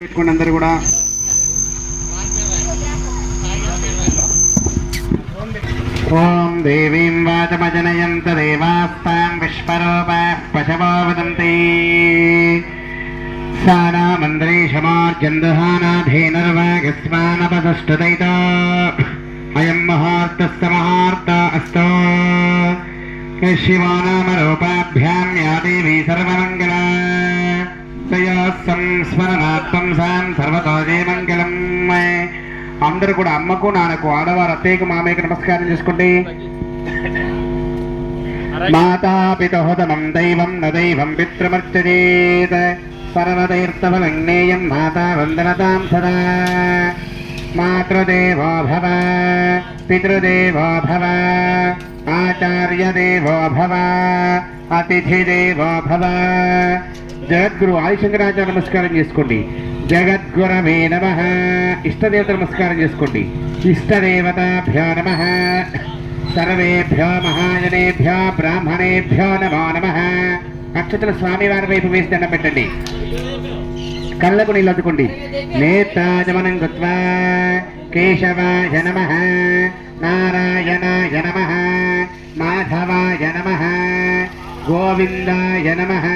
పెట్టుకోండి అందరు కూడా. ఓం దేవీం వాచమజనయంత దేవాస్తాం విశ్వరూపాః పశవో వదంతి సానామంద్రేషమార్జందహానాధేనర్వాగస్మానపసష్టదైతో అయం మహార్తస్య మహార్త అస్తో శివానామరూపాభ్యాం యా దేవీ సర్వమంగళా సంస్మరణాత్మం సాం సర్వతో జయమంగళం. అందరూ కూడా అమ్మకు నాన్నకు ఆడవారు అత్తయ్యకు మామయ్యకు నమస్కారం చేసుకోండి. మాతాపితోహతమం దైవం న దైవం పితృమర్చయేత్ సర్వతీర్థఫలజ్ఞేయం మాతా వందనతాం సదా. మాతృదేవో భవ పితృదేవో భవ ఆచార్యదేవో భవ అతిథిదేవో భవ. జగద్గురు ఆదిశంకరాచార్య నమస్కారం చేసుకోండి. జగద్గురవే నమః. ఇష్టదేవత నమస్కారం చేసుకోండి. ఇష్టదేవతాభ్యో నమః. సర్వేభ్యో మహాజనేభ్యో బ్రాహ్మణేభ్యో నమో నమః. అక్షతల స్వామివారి వైపు వేసి దండం పెట్టండి. కళ్ళకు నీళ్ళు అద్దుకోండి. నేత్రాజమనం కృత్వా కేశవాయ నమః, నారాయణాయ నమః, మాధవాయ నమః, గోవిందాయ నమః,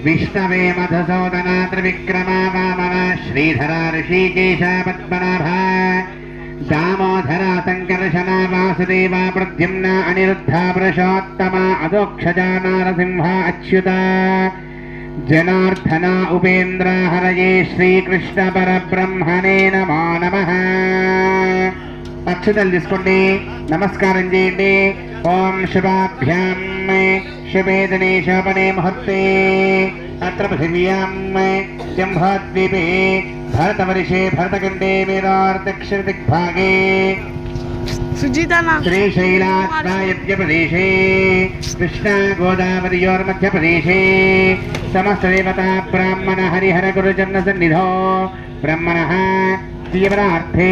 విష్ణవే మధుసూదన త్రివిక్రమ వామన శ్రీధర ఋషికేశ పద్మనాభ దామోదర సంకర్షణ వాసుదేవ ప్రద్యుమ్న అనిరుద్ధ పురుషోత్తమ అదోక్షజ నారసింహ అచ్యుత జనార్దన ఉపేంద్ర హరయే శ్రీకృష్ణ పరబ్రహ్మణే నమో నమః. అక్షతలు తీసుకోండి, నమస్కారం చేయండి. ఓం శుభాభ్యాం శుభే దినే శోభనే ముహూర్తే అత్ర పృథివ్యాం జంబాద్వీపే భరతవర్షే భరతఖండే మేధార్దక్షిణ దిగ్భాగే శ్రీశైలాద్వాయవ్యప్రదేశే కృష్ణా గోదావరియోర్మధ్యప్రదేశే సమస్తదేవతా బ్రాహ్మణ హరిహర గురుజన సన్నిధో బ్రహ్మణః దీవనార్థే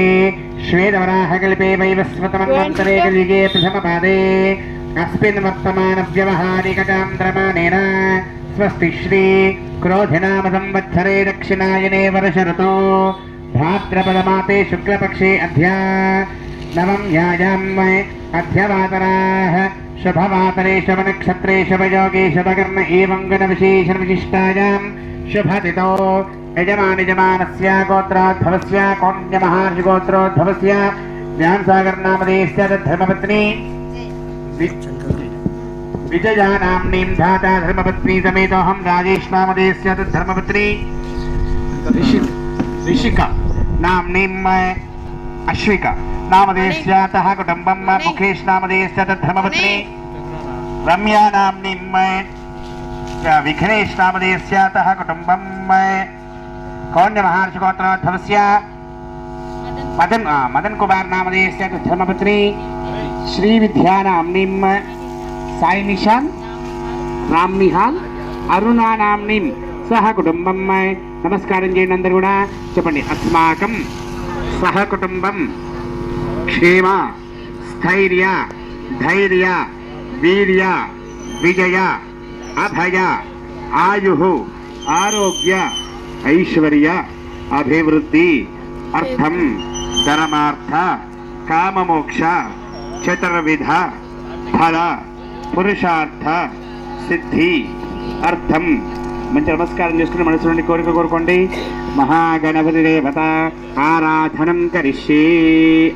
శ్వేతవరాహకల్పే వైవస్వతమన్వంతరే కలిగే ప్రథమపాదే అస్మిన్ వర్తమాన వ్యవహారికచాంద్రమానేన స్వస్తి శ్రీ క్రోధినామ సంవత్సరే దక్షిణాయనే వర్షఋతో భాద్రపదమాసే శుక్లపక్షే అధ్య నవం యాయాం అధ్యవాతరాః శుభవాతరే శుభనక్షత్రే శుభయోగే శుభకర్మ ఏవం గుణవిశేషణ విశిష్టాయాం శుభతిథౌ యజమానస్య గోత్రోద్భవస్య కౌండ్యమహర్షిగోత్రోద్భవస్య జ్ఞానసాగరనామధేయస్య ధర్మపత్ని విజయానామ్నీం ధాతా ధర్మపత్ని సమేతోహం రాజేష్ నామధేయస్య ధర్మపత్ని ऋषिक नाम्नीं अश्विक नामधेयस्यातः कुटुम्बं मुखेश नामधेयस्य धर्मपत्नी रम्या नाम्नीं विघ्नेश नामधेयस्यातः कुटुम्बं कौण्यमहर्षिगोत्रोद्भवस्य मदन कुमार नामधेयस्य धर्मपत्नी श्रीविद्या नाम्नीं साई निशान राम निहाल अरुणा नाम्नीं सह कुटुंबं నమస్కారం చేయండి. అందరు కూడా చెప్పండి. అస్మాకం సహ కుటుంబం క్షేమ స్థైర్య ధైర్య వీర్య విజయ అభయ ఆయు ఆరోగ్య ఐశ్వర్య అభివృద్ధి అర్థం ధర్మార్థ కామమోక్ష చతుర్విధ ఫల పురుషార్థ సిద్ధి అర్థం. మంచి నమస్కారం చేసుకుని మనసు నుండి కోరిక కోరుకోండి. మహాగణపతి దేవత ఆరాధనం కరిష్యే.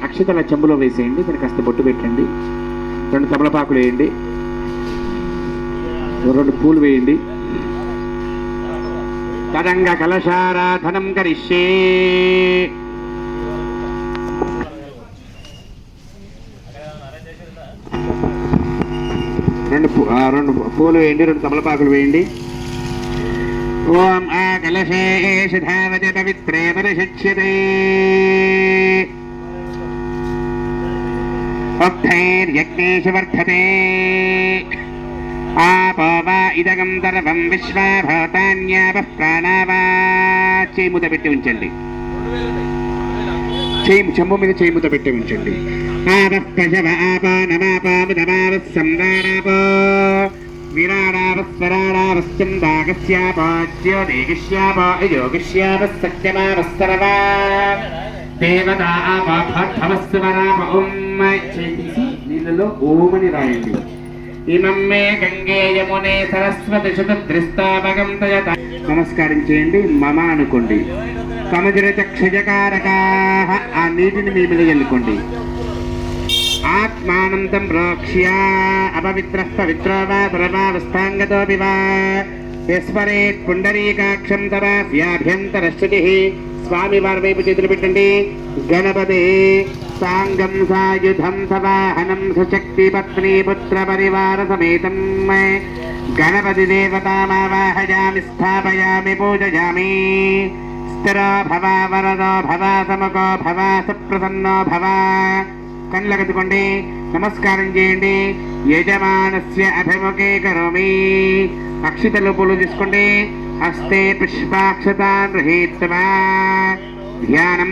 అక్షతల చెంబులో వేసేయండి. దానికి కాస్త బొట్టు పెట్టండి. 2 తమలపాకులు వేయండి. 2 పూలు వేయండి. తదంగ కలశారాధనం కరిష్యే. 2 పూలు వేయండి. 2 తమలపాకులు వేయండి. ఓం ఆ కలశేషు ధావతి పవిత్రే పరిశిచ్యతే ఉక్తైర్యజ్ఞేషు వర్ధతే ఆపో వా ఇదగం సర్వం విశ్వా భూతాన్యాపః ప్రాణావా. చేయి ముద్ద పెట్టి ఉంచండి. చెంబు మీద చేయి ముద్ద పెట్టి ఉంచండి. ఆపః పశవ ఆపో నమాపో ముదమావః సంవారాపో విరాడావస్వరాడావశ్చందాగస్యాపాజ్యోతిగిష్యాపయోగిష్యాపసత్యమావస్తరవా దేవతా చేసి నీళ్ళలో ఓమని రాయండి. ఇమం మే గంగే యమునే సరస్వతి శతద్రిస్తామగం తయత. నమస్కారం చేయండి. మమ అనుకోండి. సముద్రచక్షజకారకాః ఆ నీటిని మీ మీద చల్లుకోండి. ఆత్మానంతం ప్రోక్ష్య అపవిత్రః పవిత్రో వా పురమావస్థాంగతోపి వా యస్మరేత్ పుండరీకాక్షం తవాస్యాభ్యంతరశ్రుతిః. స్వామి వారి వైపు చేతులు పెట్టండి. గణపతే సాంగం సాయుధం సవాహనం సశక్తి పత్ని పుత్ర పరివార సమేతం గణపతి దేవతామావాహయామి స్థాపయామి పూజయామి. స్థిరో భవ వరదో భవ సముఖో భవ సుప్రసన్నో భవ. కళ్ళు కట్టుకోండి. నమస్కారం చేయండి. యజమానస్య అభిముఖే కరోమి. అక్షితలు పూలు తీసుకోండి. హస్తే పుష్పాక్షతాన్ గృహీత్వా ధ్యానం.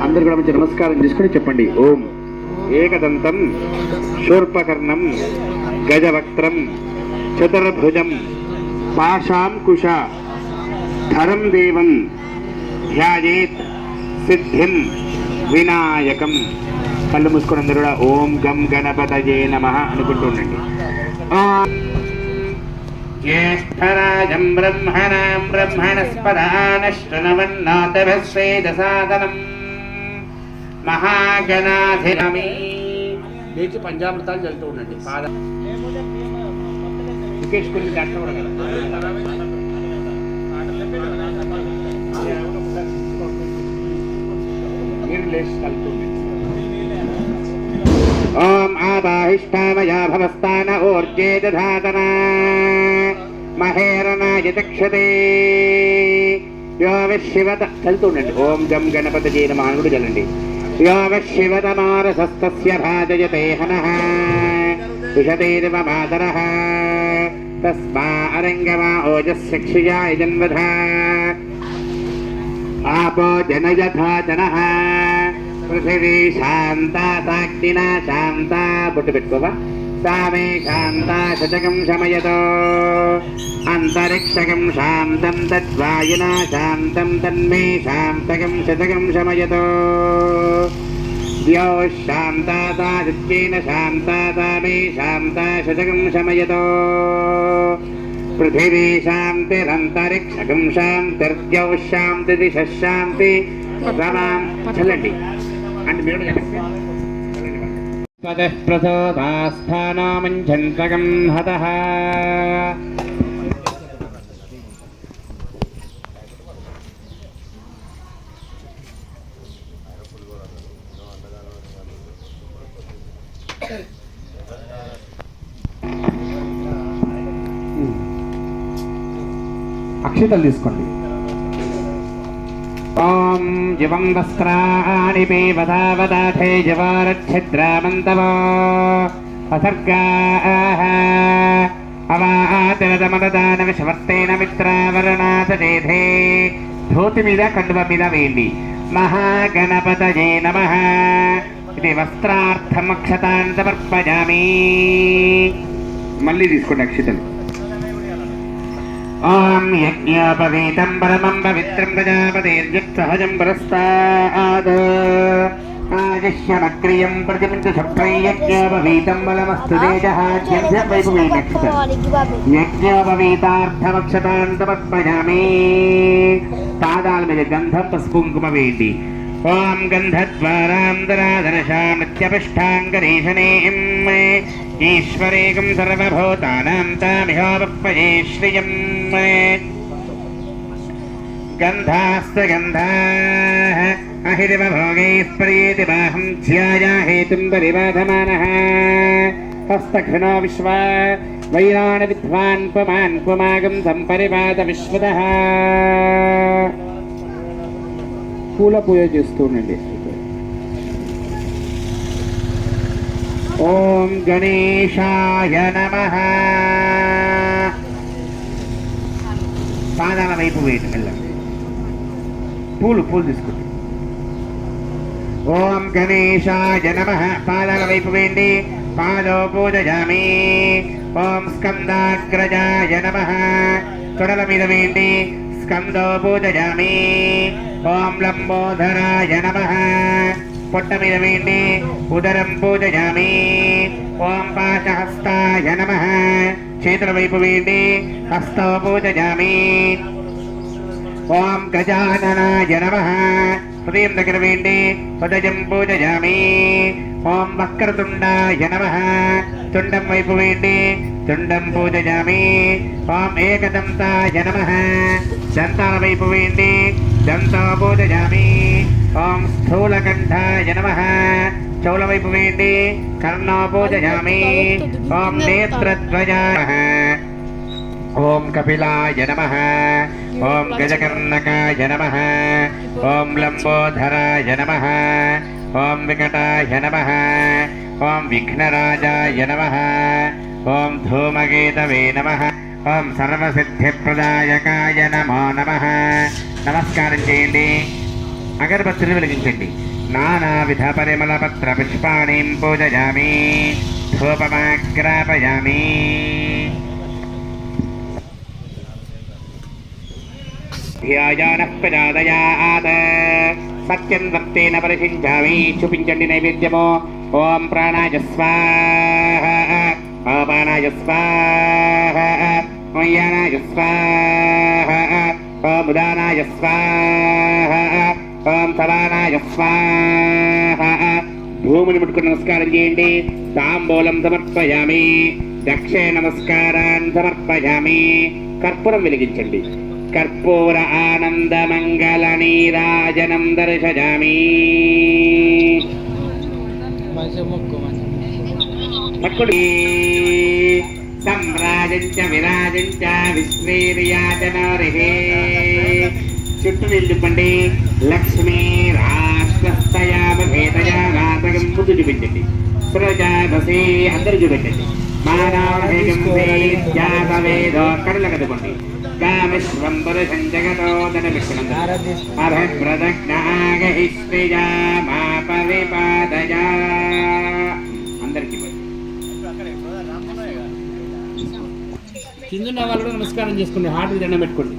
అందరు కూడా మంచి నమస్కారం చేసుకుని చెప్పండి. ఓం ఏకదంతం శూర్పకర్ణం గజవక్త్రం చతుర్భుజం పాశాంకుశ ధరం దేవం ధ్యాయేత్ సిద్ధిం వినాయకం. కళ్ళు మూసుకుని అందరూ కూడా ఓం గం గణపతయే నమః అనుకుంటూ ఉండండి. జ్యేష్ఠరాజం బ్రహ్మణాం బ్రహ్మణస్పదానశ్రవన్నోతభస్వేదసాదనం మహాగణాధిరమి. లేచి పంచామృతాలు చదువుతూ ఉండండి. పాద కొన్ని దాంట్లో కూడా కదా మీరు లేచి కలుపుతుంది. ఓం ఆబాహిష్టామయా భవస్థాన ఊర్జే దధాతనా మహేరణాయ దక్షతే యో విశివత చదువుతుండండి. ఓం గం గణపతయే నమః అని కూడా చల్లండి. యో విశివతమారసస్తస్య భాజయతే హనః విశతేర్వ మాతరః తస్మా అరంగమా ఓజస్య క్షియాయ జన్మధ ఆపో జనయథా జనః పృథివీ శాంతా సాగ్నినా శాంతా. బొట్టు పెట్టుకోవా. సామే శాంతా శతకం శమయతో అంతరిక్షకం శాంతం తద్వాయునా శాంతం తన్మే శాంతకం శతకం శమయతో. ద్యౌ శాంతా సాదిత్యేన శాంతా సామే శాంతా శతకం శమయతో. పృథివీ శాంతిరంతరిక్షకం శాంతిర్ద్యౌ శాంతి దిశ శాంతి రమాం. చల్లండి అంటే మీరు పదః ప్రసోదాస్థానామంఛంతకం హతః. అక్షితలు తీసుకోండి. ఓం జివం వస్త్రాణి పేవదావదాథే జవారఛిద్రామంతవో అసర్గాః అవాతిరదమదాన విషవర్తేన మిత్రావరణాథ చేధే. ధోతి మీద కండువ మీద వేయండి. మహాగణపతయే నమః. ఇది వస్త్రార్థమక్షతాన్ సమర్పయామి. మళ్ళీ తీసుకోండి అక్షితలు. ఓం యజ్ఞోపవీతం పరమం పవిత్రం ప్రజాపతిర్యత్సహజం పురస్తాద్ ఆదిశ్యమక్రియం ప్రతిమించప్రై యజ్ఞోపవీతం బలమస్తు తేజః. వైపు యజ్ఞోపవీతార్థమక్షతాన్ సమర్పయామి. పాదాల మీద గంధం పసుపు కుంకుమ వేయండి. ఓం గంధద్వారాంతరాధనశామత్యపిష్టాంగరీషణీం ఈశ్వరేకం సర్వభూతానాం తామిహోపప్పయే శ్రియం. గంధాస్త గంధాః అహిరివభోగైః ప్రీతి బాహం ధ్యాయా హేతుం పరిబాధమానః. హస్తఘ్నో విశ్వా వైరాణ విద్వాన్ పుమాన్ పుమాగం సంపరిపాత విశ్వతః. పూల పూజ చేస్తూ ఉండండి. ఓం గణేశాయ నమః. పాదాల వైపు వేయండి మెల్లగా. పూలు తీసుకోండి. ఓం గణేశాయ నమః. పాదాల వైపు వేయండి. పాదో పూజయామి. ఓం స్కందాగ్రజాయ నమః. తొడల మీద వేయండి. స్కందో పూజయామి. ఓం లంబోదరాయ నమః. పొట్ట మీద వేయండి. ఉదరం పూజయామి. ఓం పాశహస్తాయ నమః. చేతుల వైపు వేయండి. హస్తో పూజయామి. ఓం గజాననాయ నమః. హృదయం దగ్గర వేయండి. హృదయం పూజయామి. ఓం వక్రతుండాయ నమః. తుండం వైపు వేయండి. తుండం పూజయామి. ఓం ఏకదంతాయ నమః. దంతాల వైపు వేయండి. దంతో పూజయామి. ఓం స్థూలకంఠాయ నమః. చెవుల వైపు వేయండి. కర్ణో పూజయామి. ఓం నేత్రద్వయాయ. ఓం కపిలాయ నమః. ఓం గజకర్ణకాయ నమః. ఓం లంబోధరాయ నమః. ఓం వికటాయ నమః. ఓం విఘ్నరాజాయ నమః. ఓం ధూమకేతవే నమః. ఓం సర్వసిద్ధిప్రదాయకాయ నమో నమః. నమస్కారం చేయండి. అగరబత్తిని వెలిగించండి. నానావిధ పరిమళ పత్ర పుష్పాణిం పూజయామి. ధూపమాగ్రాపయామి. ధ్యాయానః ప్రచోదయాత్. సత్యం వక్తేన పరిషించామి. చూపించండి నైవేద్యము. ఓం ప్రాణాయ స్వాహ. అపానాయ స్వాహ. ఓం యానాయ స్వాహ. ఓం ఉదానాయ స్వాహ. ఓం సదానాయ స్వాహ. భూమిని ముట్టుకుని నమస్కారం చేయండి. తాంబూలం సమర్పయామి. దక్షిణ నమస్కారాన్ని సమర్పయామి. కర్పూరం వెలిగించండి. కర్పూర ఆనంద మంగళ నీరాజనం దర్శయామి. పట్టుడి. సంరాజంచ విరాజంచ విశ్వేర్యాచనోరిహే. చుట్టూ నిలుపండి. లక్ష్మీ రాష్ట్రస్తయామేతయాగం ముందు చూపించండి. సృజాసి అందరు చూపించండి. మానవేదో కడుల కదుకోండి. కామేశ్వంబర సంజగతో దనవిక్షణందరగ్నాగహిశ్రీజా మా పరిపాదయా. అందరికీ కింద వాళ్ళు కూడా నమస్కారం చేసుకోండి. హార్ట్ దండం పెట్టుకోండి.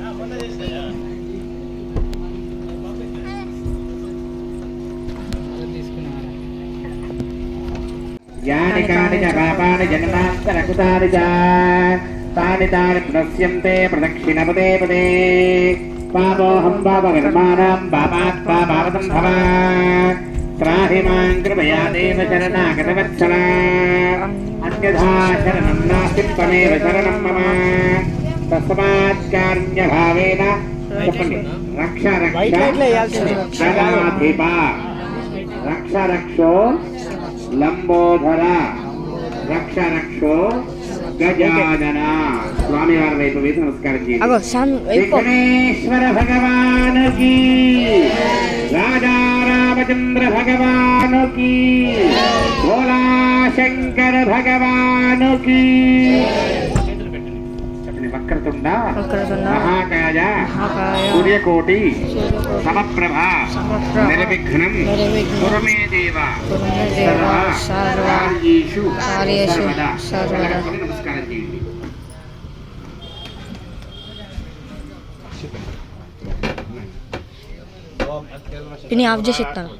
యాని కాని చ పాపాని జన్మాంతరకృతాని చ తాని తాని పునస్యంతే ప్రదక్షిణపదే పదే. పాపోహం పాపకర్మాణం పాపాత్ పాపావతం భవ. త్రాహి మాం కృపయా దేవ శరణాగతవత్సల. అన్యథా శరణం నాస్తి త్వమేవ శరణం మమ. తస్మాత్ కారుణ్యభావేన చెప్పండి. రక్ష రక్ష జగన్నాధిప. రక్ష రక్షో లంబోధర. రక్ష రక్షో గజానన. స్వామి వారి వైపు వేసి నమస్కారం చేయండి. విఘ్నేశ్వర భగవానుకి. రాజా రామచంద్ర భగవానుకి. భోలా శంకర భగవానుకి. వక్రతుండ మహాకాయ సూర్యకోటి సమప్రభ నిర్విఘ్నం కురు మే దేవ సర్వకార్యేషు సర్వదా. నమస్కారం చేయండి. నేను ఆఫ్ చేసి ఇస్తాను.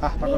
పక్కన